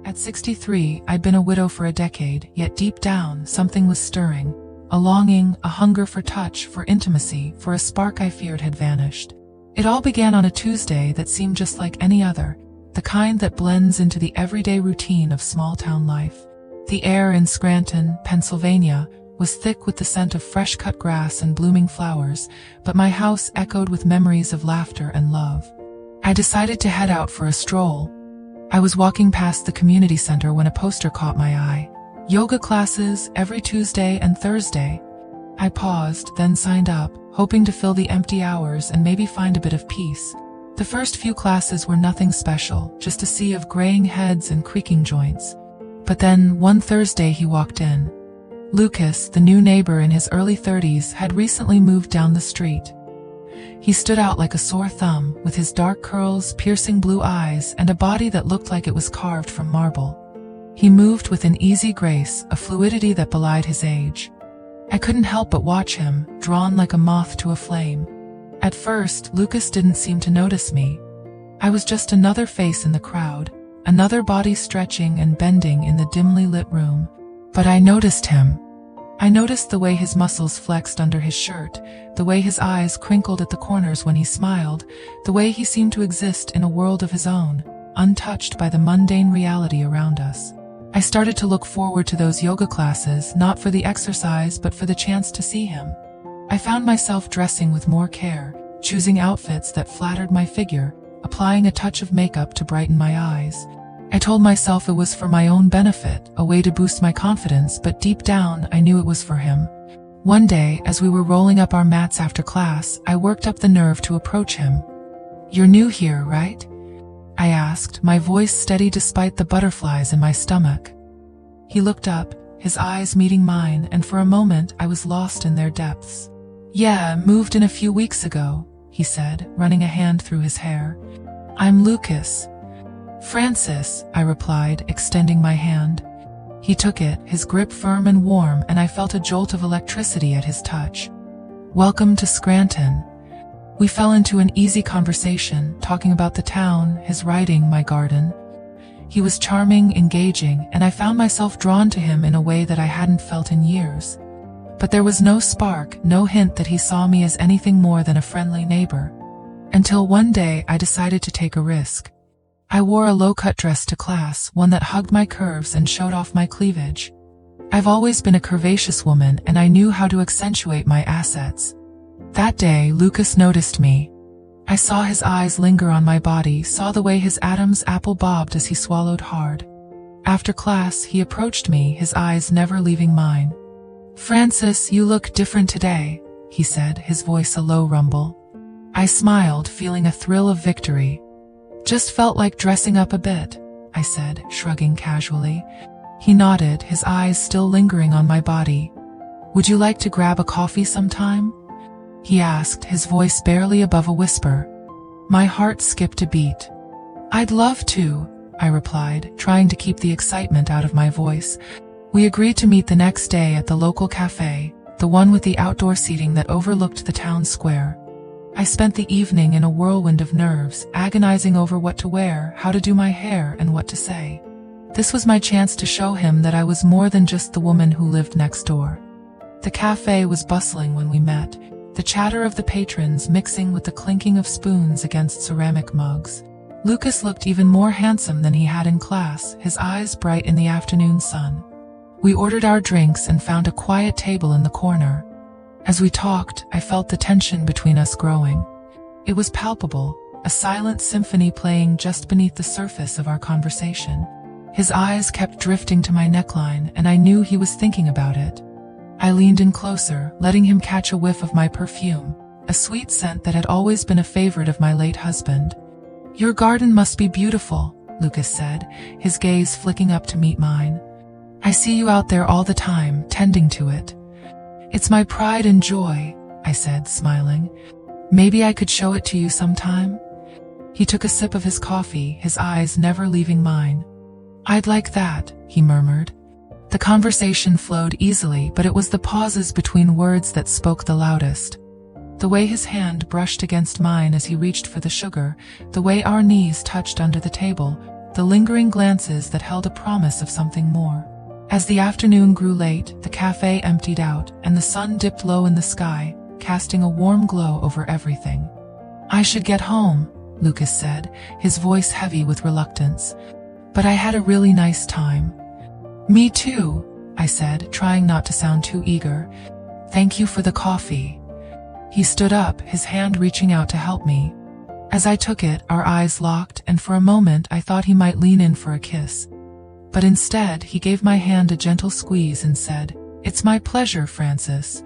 At 63, I'd been a widow for a decade, yet deep down, something was stirring. A longing, a hunger for touch, for intimacy, for a spark I feared had vanished. It all began on a Tuesday that seemed just like any other, the kind that blends into the everyday routine of small-town life. The air in Scranton, Pennsylvania, was thick with the scent of fresh-cut grass and blooming flowers, but my house echoed with memories of laughter and love. I decided to head out for a stroll. I was walking past the community center when a poster caught my eye. Yoga classes every Tuesday and Thursday. I paused, then signed up, hoping to fill the empty hours and maybe find a bit of peace. The first few classes were nothing special, just a sea of graying heads and creaking joints. But then, one Thursday he walked in. Lucas, the new neighbor in his early 30s, had recently moved down the street. He stood out like a sore thumb, with his dark curls, piercing blue eyes, and a body that looked like it was carved from marble. He moved with an easy grace, a fluidity that belied his age. I couldn't help but watch him, drawn like a moth to a flame. At first, Lucas didn't seem to notice me. I was just another face in the crowd, another body stretching and bending in the dimly lit room. But I noticed him. I noticed the way his muscles flexed under his shirt, the way his eyes crinkled at the corners when he smiled, the way he seemed to exist in a world of his own, untouched by the mundane reality around us. I started to look forward to those yoga classes, not for the exercise but for the chance to see him. I found myself dressing with more care, choosing outfits that flattered my figure, applying a touch of makeup to brighten my eyes. I told myself it was for my own benefit, a way to boost my confidence, but deep down I knew it was for him. One day, as we were rolling up our mats after class, I worked up the nerve to approach him. "You're new here, right?" I asked, my voice steady despite the butterflies in my stomach. He looked up, his eyes meeting mine, and for a moment I was lost in their depths. "Yeah, moved in a few weeks ago," he said, running a hand through his hair. "I'm Lucas." "Francis," I replied, extending my hand. He took it, his grip firm and warm, and I felt a jolt of electricity at his touch. "Welcome to Scranton." We fell into an easy conversation, talking about the town, his writing, my garden. He was charming, engaging, and I found myself drawn to him in a way that I hadn't felt in years. But there was no spark, no hint that he saw me as anything more than a friendly neighbor. Until one day I decided to take a risk. I wore a low-cut dress to class, one that hugged my curves and showed off my cleavage. I've always been a curvaceous woman, and I knew how to accentuate my assets. That day, Lucas noticed me. I saw his eyes linger on my body, saw the way his Adam's apple bobbed as he swallowed hard. After class, he approached me, his eyes never leaving mine. "Francis, you look different today," he said, his voice a low rumble. I smiled, feeling a thrill of victory. "Just felt like dressing up a bit," I said, shrugging casually. He nodded, his eyes still lingering on my body. "Would you like to grab a coffee sometime?" he asked, his voice barely above a whisper. My heart skipped a beat. "I'd love to," I replied, trying to keep the excitement out of my voice. We agreed to meet the next day at the local cafe, the one with the outdoor seating that overlooked the town square. I spent the evening in a whirlwind of nerves, agonizing over what to wear, how to do my hair, and what to say. This was my chance to show him that I was more than just the woman who lived next door. The cafe was bustling when we met, the chatter of the patrons mixing with the clinking of spoons against ceramic mugs. Lucas looked even more handsome than he had in class, his eyes bright in the afternoon sun. We ordered our drinks and found a quiet table in the corner. As we talked, I felt the tension between us growing. It was palpable, a silent symphony playing just beneath the surface of our conversation. His eyes kept drifting to my neckline, and I knew he was thinking about it. I leaned in closer, letting him catch a whiff of my perfume, a sweet scent that had always been a favorite of my late husband. "Your garden must be beautiful," Lucas said, his gaze flicking up to meet mine. "I see you out there all the time, tending to it." "It's my pride and joy," I said, smiling. "Maybe I could show it to you sometime?" He took a sip of his coffee, his eyes never leaving mine. "I'd like that," he murmured. The conversation flowed easily, but it was the pauses between words that spoke the loudest. The way his hand brushed against mine as he reached for the sugar, the way our knees touched under the table, the lingering glances that held a promise of something more. As the afternoon grew late, the cafe emptied out, and the sun dipped low in the sky, casting a warm glow over everything. "I should get home," Lucas said, his voice heavy with reluctance. "But I had a really nice time." "Me too," I said, trying not to sound too eager. "Thank you for the coffee." He stood up, his hand reaching out to help me. As I took it, our eyes locked, and for a moment I thought he might lean in for a kiss. But instead, he gave my hand a gentle squeeze and said, "It's my pleasure, Francis.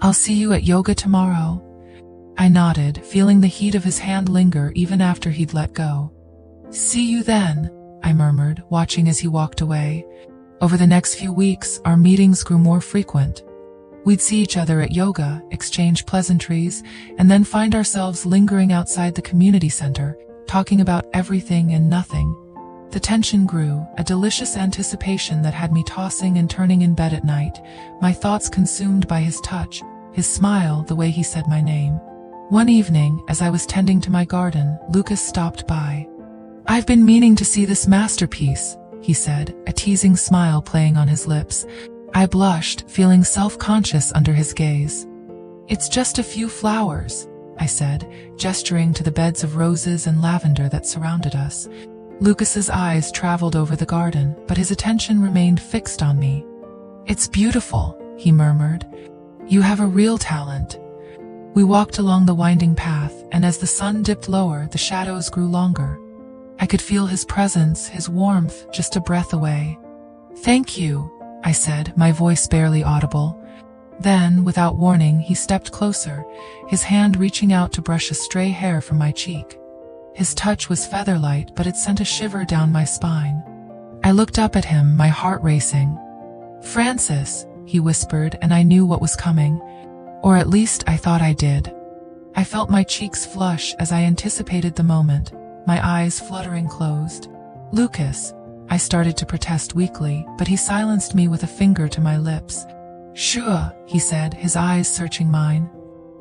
I'll see you at yoga tomorrow." I nodded, feeling the heat of his hand linger even after he'd let go. "See you then," I murmured, watching as he walked away. Over the next few weeks, our meetings grew more frequent. We'd see each other at yoga, exchange pleasantries, and then find ourselves lingering outside the community center, talking about everything and nothing. The tension grew, a delicious anticipation that had me tossing and turning in bed at night, my thoughts consumed by his touch, his smile, the way he said my name. One evening, as I was tending to my garden, Lucas stopped by. "I've been meaning to see this masterpiece," he said, a teasing smile playing on his lips. I blushed, feeling self-conscious under his gaze. "It's just a few flowers," I said, gesturing to the beds of roses and lavender that surrounded us. Lucas's eyes traveled over the garden, but his attention remained fixed on me. "It's beautiful," he murmured. "You have a real talent." We walked along the winding path, and as the sun dipped lower, the shadows grew longer. I could feel his presence, his warmth, just a breath away. "Thank you," I said, my voice barely audible. Then, without warning, he stepped closer, his hand reaching out to brush a stray hair from my cheek. His touch was feather-light, but it sent a shiver down my spine. I looked up at him, my heart racing. "Francis," he whispered, and I knew what was coming. Or at least I thought I did. I felt my cheeks flush as I anticipated the moment, my eyes fluttering closed. "Lucas," I started to protest weakly, but he silenced me with a finger to my lips. "Sure," he said, his eyes searching mine.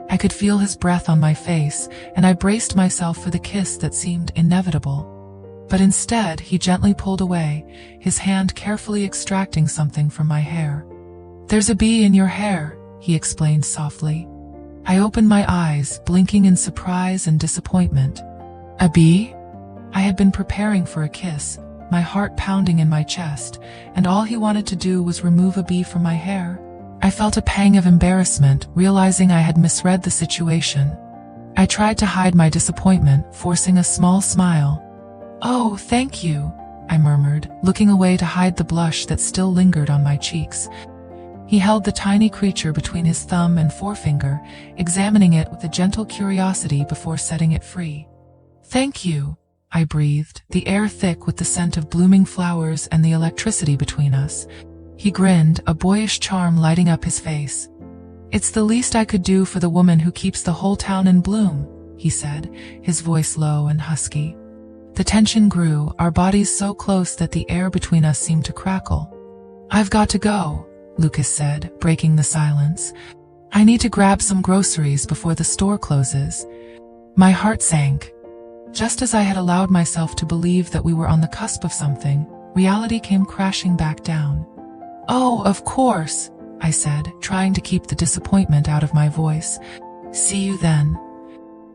I could feel his breath on my face, and I braced myself for the kiss that seemed inevitable. But instead, he gently pulled away, his hand carefully extracting something from my hair. "There's a bee in your hair," he explained softly. I opened my eyes, blinking in surprise and disappointment. "A bee?" I had been preparing for a kiss, my heart pounding in my chest, and all he wanted to do was remove a bee from my hair. I felt a pang of embarrassment, realizing I had misread the situation. I tried to hide my disappointment, forcing a small smile. "Oh, thank you," I murmured, looking away to hide the blush that still lingered on my cheeks. He held the tiny creature between his thumb and forefinger, examining it with a gentle curiosity before setting it free. "Thank you," I breathed, the air thick with the scent of blooming flowers and the electricity between us. He grinned, a boyish charm lighting up his face. "It's the least I could do for the woman who keeps the whole town in bloom," he said, his voice low and husky. The tension grew, our bodies so close that the air between us seemed to crackle. "I've got to go," Lucas said, breaking the silence. "I need to grab some groceries before the store closes." My heart sank. Just as I had allowed myself to believe that we were on the cusp of something, reality came crashing back down. "Oh, of course," I said, trying to keep the disappointment out of my voice. "See you then."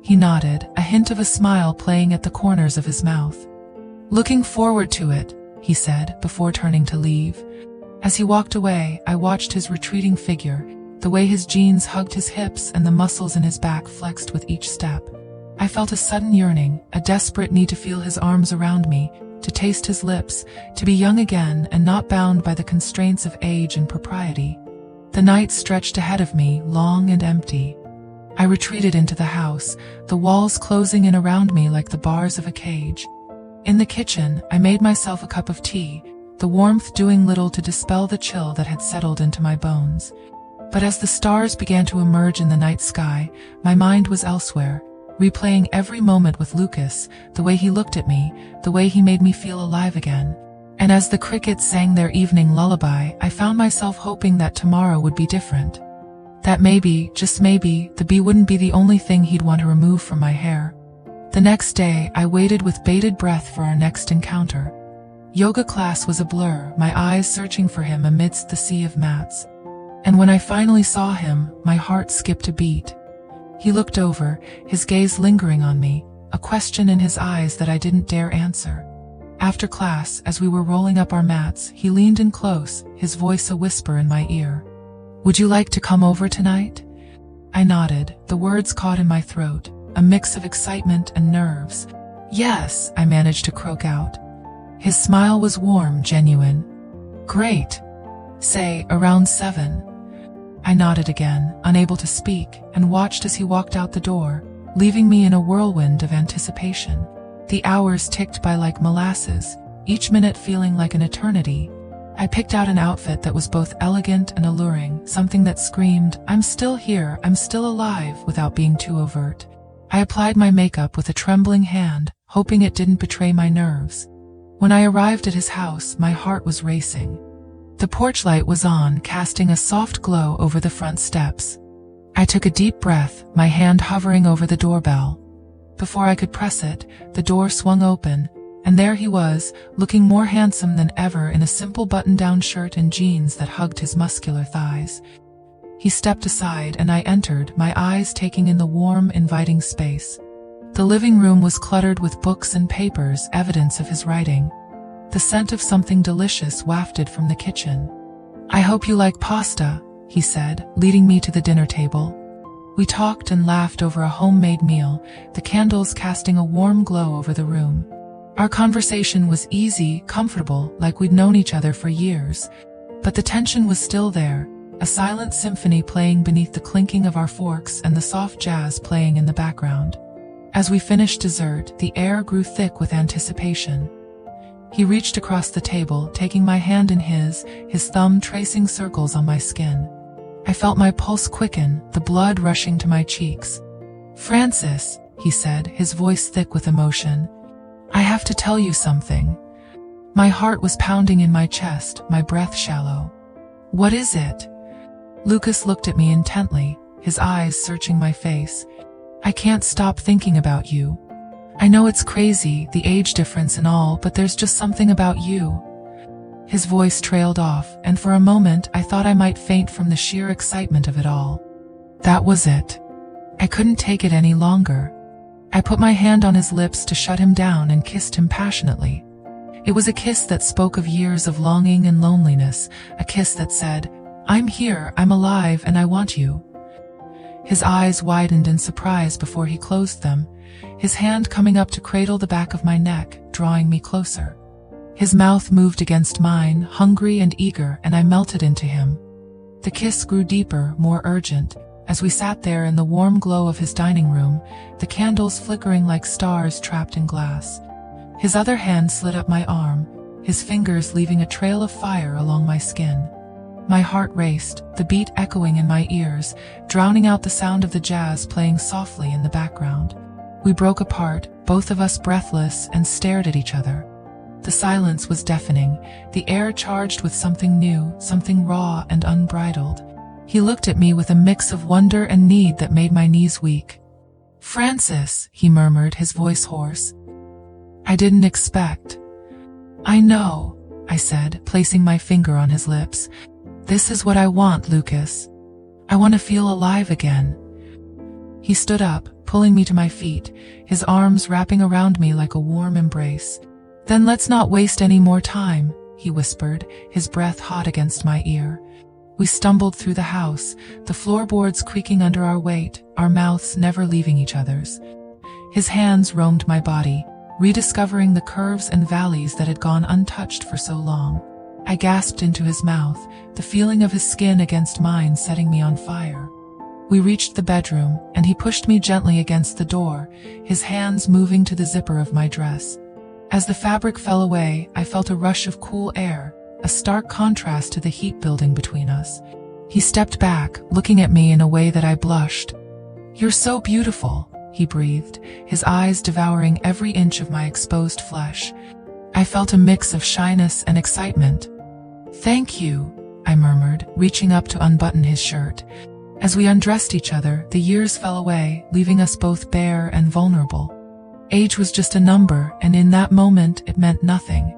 He nodded, a hint of a smile playing at the corners of his mouth. "Looking forward to it," he said, before turning to leave. As he walked away, I watched his retreating figure, the way his jeans hugged his hips and the muscles in his back flexed with each step. I felt a sudden yearning, a desperate need to feel his arms around me, to taste his lips, to be young again and not bound by the constraints of age and propriety. The night stretched ahead of me, long and empty. I retreated into the house, the walls closing in around me like the bars of a cage. In the kitchen, I made myself a cup of tea, the warmth doing little to dispel the chill that had settled into my bones. But as the stars began to emerge in the night sky, my mind was elsewhere, replaying every moment with Lucas, the way he looked at me, the way he made me feel alive again. And as the crickets sang their evening lullaby, I found myself hoping that tomorrow would be different. That maybe, just maybe, the bee wouldn't be the only thing he'd want to remove from my hair. The next day, I waited with bated breath for our next encounter. Yoga class was a blur, my eyes searching for him amidst the sea of mats. And when I finally saw him, my heart skipped a beat. He looked over, his gaze lingering on me, a question in his eyes that I didn't dare answer. After class, as we were rolling up our mats, he leaned in close, his voice a whisper in my ear. "Would you like to come over tonight?" I nodded, the words caught in my throat, a mix of excitement and nerves. "Yes," I managed to croak out. His smile was warm, genuine. "Great. Say, around 7. I nodded again, unable to speak, and watched as he walked out the door, leaving me in a whirlwind of anticipation. The hours ticked by like molasses, each minute feeling like an eternity. I picked out an outfit that was both elegant and alluring, something that screamed, "I'm still here, I'm still alive," without being too overt. I applied my makeup with a trembling hand, hoping it didn't betray my nerves. When I arrived at his house, my heart was racing. The porch light was on, casting a soft glow over the front steps. I took a deep breath, my hand hovering over the doorbell. Before I could press it, the door swung open, and there he was, looking more handsome than ever in a simple button-down shirt and jeans that hugged his muscular thighs. He stepped aside and I entered, my eyes taking in the warm, inviting space. The living room was cluttered with books and papers, evidence of his writing. The scent of something delicious wafted from the kitchen. "I hope you like pasta," he said, leading me to the dinner table. We talked and laughed over a homemade meal, the candles casting a warm glow over the room. Our conversation was easy, comfortable, like we'd known each other for years. But the tension was still there, a silent symphony playing beneath the clinking of our forks and the soft jazz playing in the background. As we finished dessert, the air grew thick with anticipation. He reached across the table, taking my hand in his thumb tracing circles on my skin. I felt my pulse quicken, the blood rushing to my cheeks. "Francis," he said, his voice thick with emotion, "I have to tell you something." My heart was pounding in my chest, my breath shallow. "What is it?" Lucas looked at me intently, his eyes searching my face. "I can't stop thinking about you. I know it's crazy, the age difference and all, but there's just something about you." His voice trailed off, and for a moment I thought I might faint from the sheer excitement of it all. That was it. I couldn't take it any longer. I put my hand on his lips to shut him down and kissed him passionately. It was a kiss that spoke of years of longing and loneliness, a kiss that said, "I'm here, I'm alive, and I want you." His eyes widened in surprise before he closed them, his hand coming up to cradle the back of my neck, drawing me closer. His mouth moved against mine, hungry and eager, and I melted into him. The kiss grew deeper, more urgent, as we sat there in the warm glow of his dining room, the candles flickering like stars trapped in glass. His other hand slid up my arm, his fingers leaving a trail of fire along my skin. My heart raced, the beat echoing in my ears, drowning out the sound of the jazz playing softly in the background. We broke apart, both of us breathless, and stared at each other. The silence was deafening, the air charged with something new, something raw and unbridled. He looked at me with a mix of wonder and need that made my knees weak. "Francis," he murmured, his voice hoarse. "I didn't expect." "I know," I said, placing my finger on his lips. "This is what I want, Lucas. I want to feel alive again." He stood up, pulling me to my feet, his arms wrapping around me like a warm embrace. "Then let's not waste any more time," he whispered, his breath hot against my ear. We stumbled through the house, the floorboards creaking under our weight, our mouths never leaving each other's. His hands roamed my body, rediscovering the curves and valleys that had gone untouched for so long. I gasped into his mouth, the feeling of his skin against mine setting me on fire. We reached the bedroom, and he pushed me gently against the door, his hands moving to the zipper of my dress. As the fabric fell away, I felt a rush of cool air, a stark contrast to the heat building between us. He stepped back, looking at me in a way that I blushed. "You're so beautiful," he breathed, his eyes devouring every inch of my exposed flesh. I felt a mix of shyness and excitement. "Thank you," I murmured, reaching up to unbutton his shirt. As we undressed each other, the years fell away, leaving us both bare and vulnerable. Age was just a number, and in that moment it meant nothing.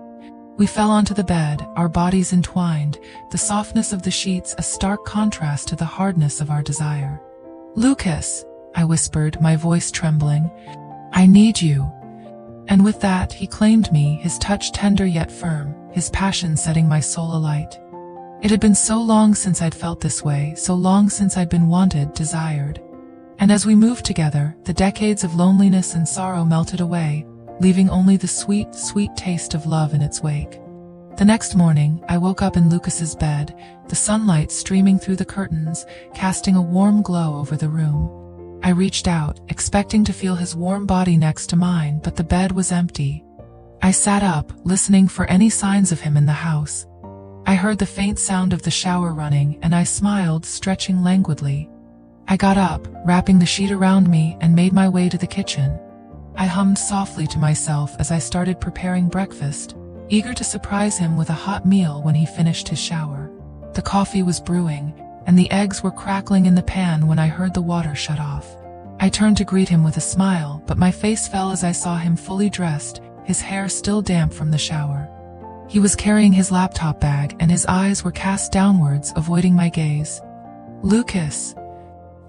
We fell onto the bed, our bodies entwined, the softness of the sheets a stark contrast to the hardness of our desire. "Lucas," I whispered, my voice trembling, "I need you." And with that, he claimed me, his touch tender yet firm, his passion setting my soul alight. It had been so long since I'd felt this way, so long since I'd been wanted, desired. And as we moved together, the decades of loneliness and sorrow melted away, leaving only the sweet, sweet taste of love in its wake. The next morning, I woke up in Lucas's bed, the sunlight streaming through the curtains, casting a warm glow over the room. I reached out, expecting to feel his warm body next to mine, but the bed was empty. I sat up, listening for any signs of him in the house. I heard the faint sound of the shower running, and I smiled, stretching languidly. I got up, wrapping the sheet around me, and made my way to the kitchen. I hummed softly to myself as I started preparing breakfast, eager to surprise him with a hot meal when he finished his shower. The coffee was brewing, and the eggs were crackling in the pan when I heard the water shut off. I turned to greet him with a smile, but my face fell as I saw him fully dressed, his hair still damp from the shower. He was carrying his laptop bag, and his eyes were cast downwards, avoiding my gaze. "Lucas?"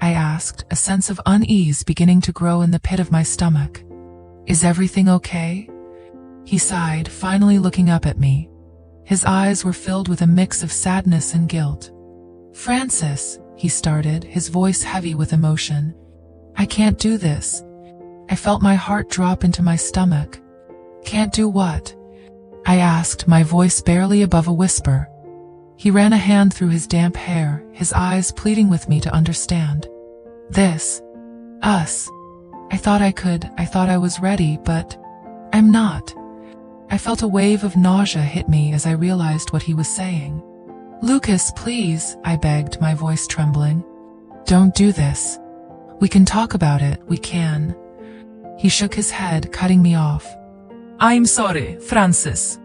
I asked, a sense of unease beginning to grow in the pit of my stomach. "Is everything okay?" He sighed, finally looking up at me. His eyes were filled with a mix of sadness and guilt. "Francis," he started, his voice heavy with emotion. "I can't do this." I felt my heart drop into my stomach. "Can't do what?" I asked, my voice barely above a whisper. He ran a hand through his damp hair, his eyes pleading with me to understand. "This. Us. I thought I could, I thought I was ready, but I'm not." I felt a wave of nausea hit me as I realized what he was saying. "Lucas, please," I begged, my voice trembling. "Don't do this. We can talk about it, we can." He shook his head, cutting me off. "I'm sorry, Francis.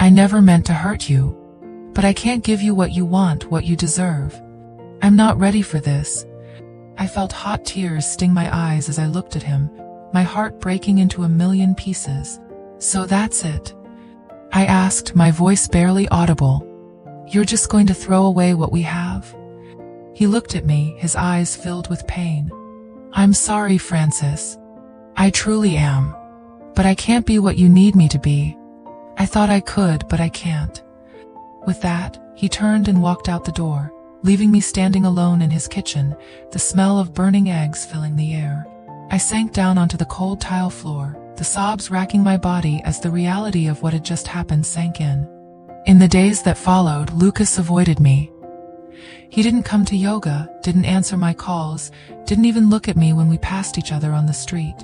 I never meant to hurt you. But I can't give you what you want, what you deserve. I'm not ready for this." I felt hot tears sting my eyes as I looked at him, my heart breaking into a million pieces. "So that's it?" I asked, my voice barely audible. "You're just going to throw away what we have?" He looked at me, his eyes filled with pain. "I'm sorry, Francis. I truly am. But I can't be what you need me to be. I thought I could, but I can't." With that, he turned and walked out the door, leaving me standing alone in his kitchen, the smell of burning eggs filling the air. I sank down onto the cold tile floor, the sobs racking my body as the reality of what had just happened sank in. In the days that followed, Lucas avoided me. He didn't come to yoga, didn't answer my calls, didn't even look at me when we passed each other on the street.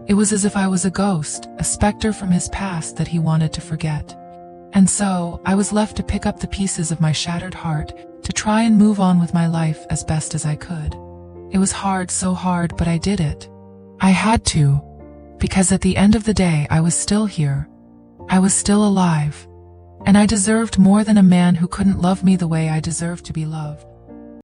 It was as if I was a ghost, a specter from his past that he wanted to forget. And so, I was left to pick up the pieces of my shattered heart, to try and move on with my life as best as I could. It was hard, so hard, but I did it. I had to. Because at the end of the day, I was still here. I was still alive. And I deserved more than a man who couldn't love me the way I deserved to be loved.